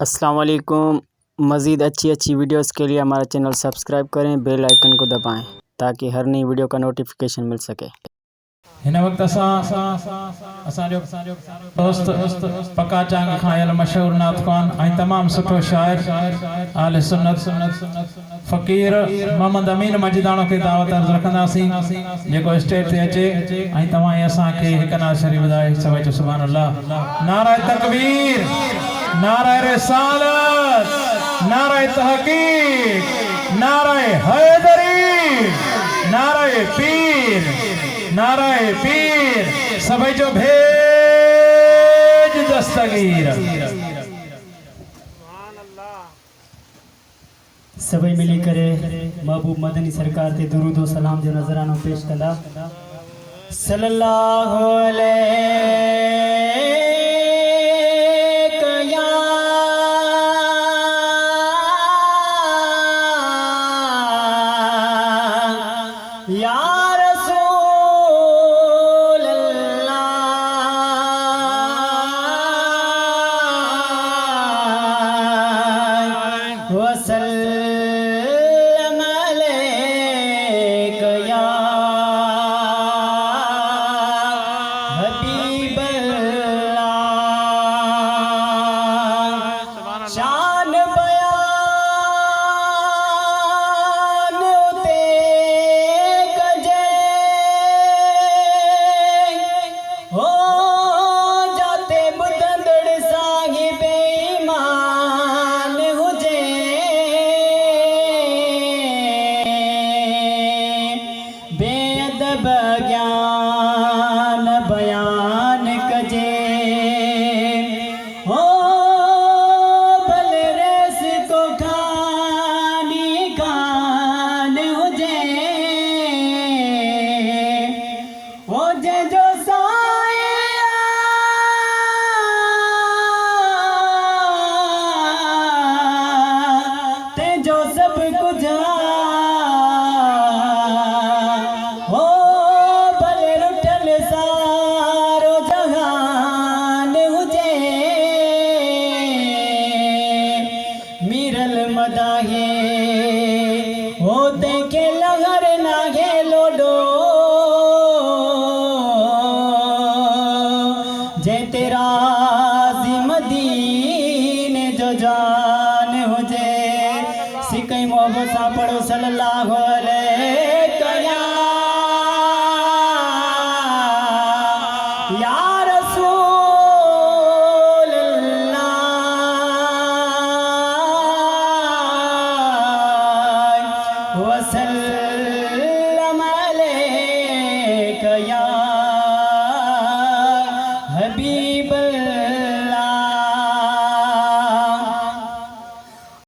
अस्सलाम वालेकुम। मज़ीद अच्छी वीडियोस के लिए हमारा चैनल सब्सक्राइब करें, बेल आइकन को दबाएं ताकि हर नई वीडियो का नोटिफिकेशन मिल सके। हिन वक्त असांजो दोस्त पक्का चांग खायल मशहूर नात ख़्वान ऐं तमाम सुठो शाइर आले सुन्नत फ़कीर मोहम्मद अमीन मजिदाणो के दावत अर्ज़ रखंदासीं जेको स्टेज ते अचे ऐं तव्हां असां खे हिक नात शरीफ़ ॿुधाए सभई चओ सुभान अल्लाह। नाराए तकबीर, नाराए रिसालत, नाराए तहक़ीक़, नाराए हैदरी, नाराए पीर, नाराए पीर, सभई जो भेज दस्तगीर। सभई मिली करे महबूब मदनी सरकार ते दुरूद व सलाम जो नज़रानो पेश कंदा। सल्लल्लाहु अलैहि या रसूल अल्लाह वसल्लम अलैका या हबीब अल्लाह। शान बयान ते कजे हो जाते बुधंदड़ साहिब ईमान हुजे बेअदब ज्ञान बयान कजे हो भले रेस को खानी खान हुजे हो जे जो ते जो सब कुछ हो भले रुठल सारो जहान हुजे मीरल मदाहे हो ते लहर नागे लोडो जे तेरा मदीने जो जान हुजे सिकई मोहब्बत सा पढ़ो सल्लल्लाहु अलैहि या रसूल अल्लाह वसल्लम अलैका या हबीब